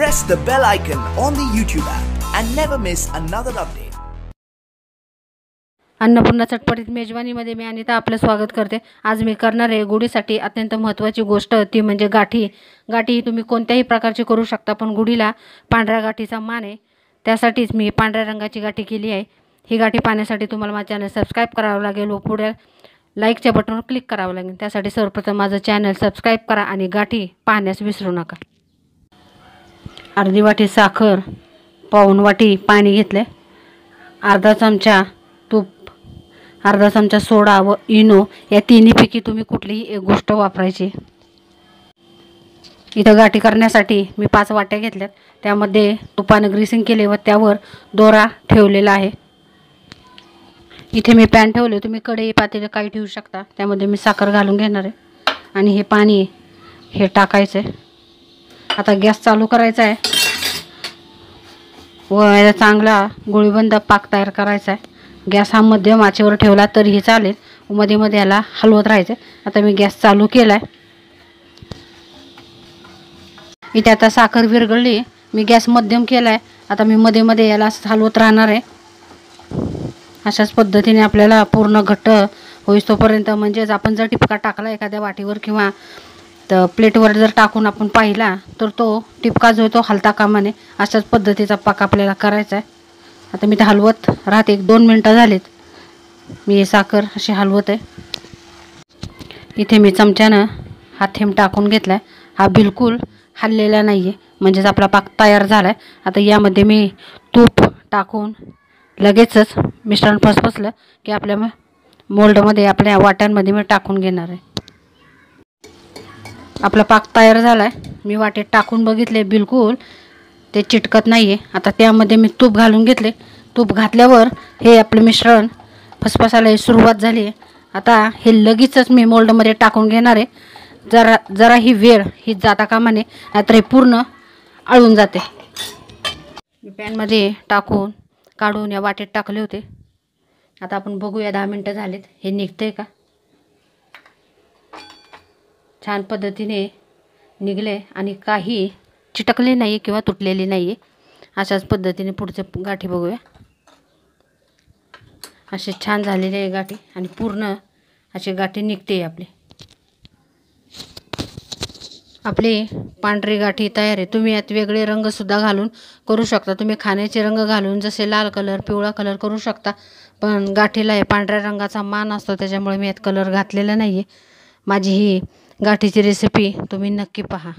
press the bell icon on the YouTube app and never miss another update. Annapurna चटपटीत मेजवानीमध्ये मी अनिता आपलं स्वागत करते। आज मी करणार आहे गुढीसाठी अत्यंत महत्त्वाची गोष्ट ती म्हणजे गाठी। गाठी तुम्ही कोणत्याही प्रकारची करू शकता, पण गुढीला पांढऱ्या गाठीचा मान आहे, त्यासाठीच मी पांढऱ्या रंगाची गाठी केली आहे। ही गाठी पाहण्यासाठी तुम्हाला माझं चॅनल सबस्क्राइब करावं लागेल व पुढे लाईकच्या बटनवर क्लिक करावं लागेल। त्यासाठी सर्वप्रथम माझं चॅनल सबस्क्राइब करा आणि गाठी पाहण्यास विसरू नका। अर्धी वाटी साखर, पाऊण वाटी पाणी घेतले, अर्धा चमचा तूप, अर्धा चमचा सोडा व इनो या तिन्हीपैकी तुम्ही कुठलीही एक गोष्ट वापरायची। इथं गाठी करण्यासाठी मी 5 वाट्या घेतल्यात, त्यामध्ये तुपाने ग्रीसिंग केले व त्यावर दोरा ठेवलेला आहे। इथे मी पॅन ठेवले, तुम्ही कढई पातेले काही ठेवू शकता। त्यामध्ये मी साखर घालून घेणार आहे आणि हे पाणी हे टाकायचं आहे। आता गॅस चालू करायचा आहे व याचा चांगला गुळीबंद पाक तयार करायचा आहे। गॅस हा मध्यम आचेवर ठेवला तरीही चालेल, मध्ये मध्ये याला हलवत राहायचं। आता मी गॅस चालू केलाय। इथे आता साखर विरघळली, मी गॅस मध्यम केलाय। आता मी मध्ये मध्ये याला हलवत राहणार आहे। अशाच पद्धतीने आपल्याला पूर्ण घट्ट होईस्तोपर्यंत, म्हणजेच आपण जर टिपका टाकला एखाद्या वाटीवर किंवा प्लेटवर जर टाकून आपण पाहिला तर तो टिपका जो तो हलता कामा नये, अशाच पद्धतीचा पाक आपल्याला करायचा आहे। आता मी ते हलवत राहते, 1-2 मिनिटं झालीत मी हे साखर अशी हलवत आहे। इथे मी चमच्यानं हा थेंब टाकून घेतलाय, हा बिलकुल हललेला नाहीये, म्हणजेच आपला पाक तयार झालाय। आता यामध्ये मी तूप टाकून लगेचच मिश्रण फसफसलं की आपल्या मोल्डमध्ये आपल्या वाट्यांमध्ये मी टाकून घेणार आहे। आपला पाक तयार झालाय, मी वाटेत टाकून बघितले, बिलकुल ते चिटकत नाहीये। आता त्यामध्ये मी तूप घालून घेतले, तूप घातल्यावर हे आपलं मिश्रण फसफसायला सुरुवात झाली आहे। आता हे लगेचच मी मोल्डमध्ये टाकून घेणार आहे। जरा ही वेळ ही जाता कामा नये, नाहीतर हे पूर्ण आळून जाते। मी पॅनमध्ये टाकून काढून या वाटेत टाकले होते। आता आपण बघूया 10 मिनिटं झालेत, हे निघतंय का। छान पद्धतीने निघले आणि काही चिटकले नाही किंवा तुटलेले नाही। अशाच पद्धतीने पुढचे गाठी बघूया। असे छान झालेले आहे गाठी आणि पूर्ण असे गाठी निघते आपली पांढरी गाठी तयार आहे। तुम्ही यात वेगळे रंग सुद्धा घालून करू शकता। तुम्ही खाण्याचे रंग घालून जसे लाल कलर, पिवळा कलर करू शकता, पण गाठीला हे पांढऱ्या रंगाचा मान असतो, त्याच्यामुळे मी यात कलर घातलेला नाहीये। माझी ही गाठीची रेसिपी तुम्ही नक्की पहा।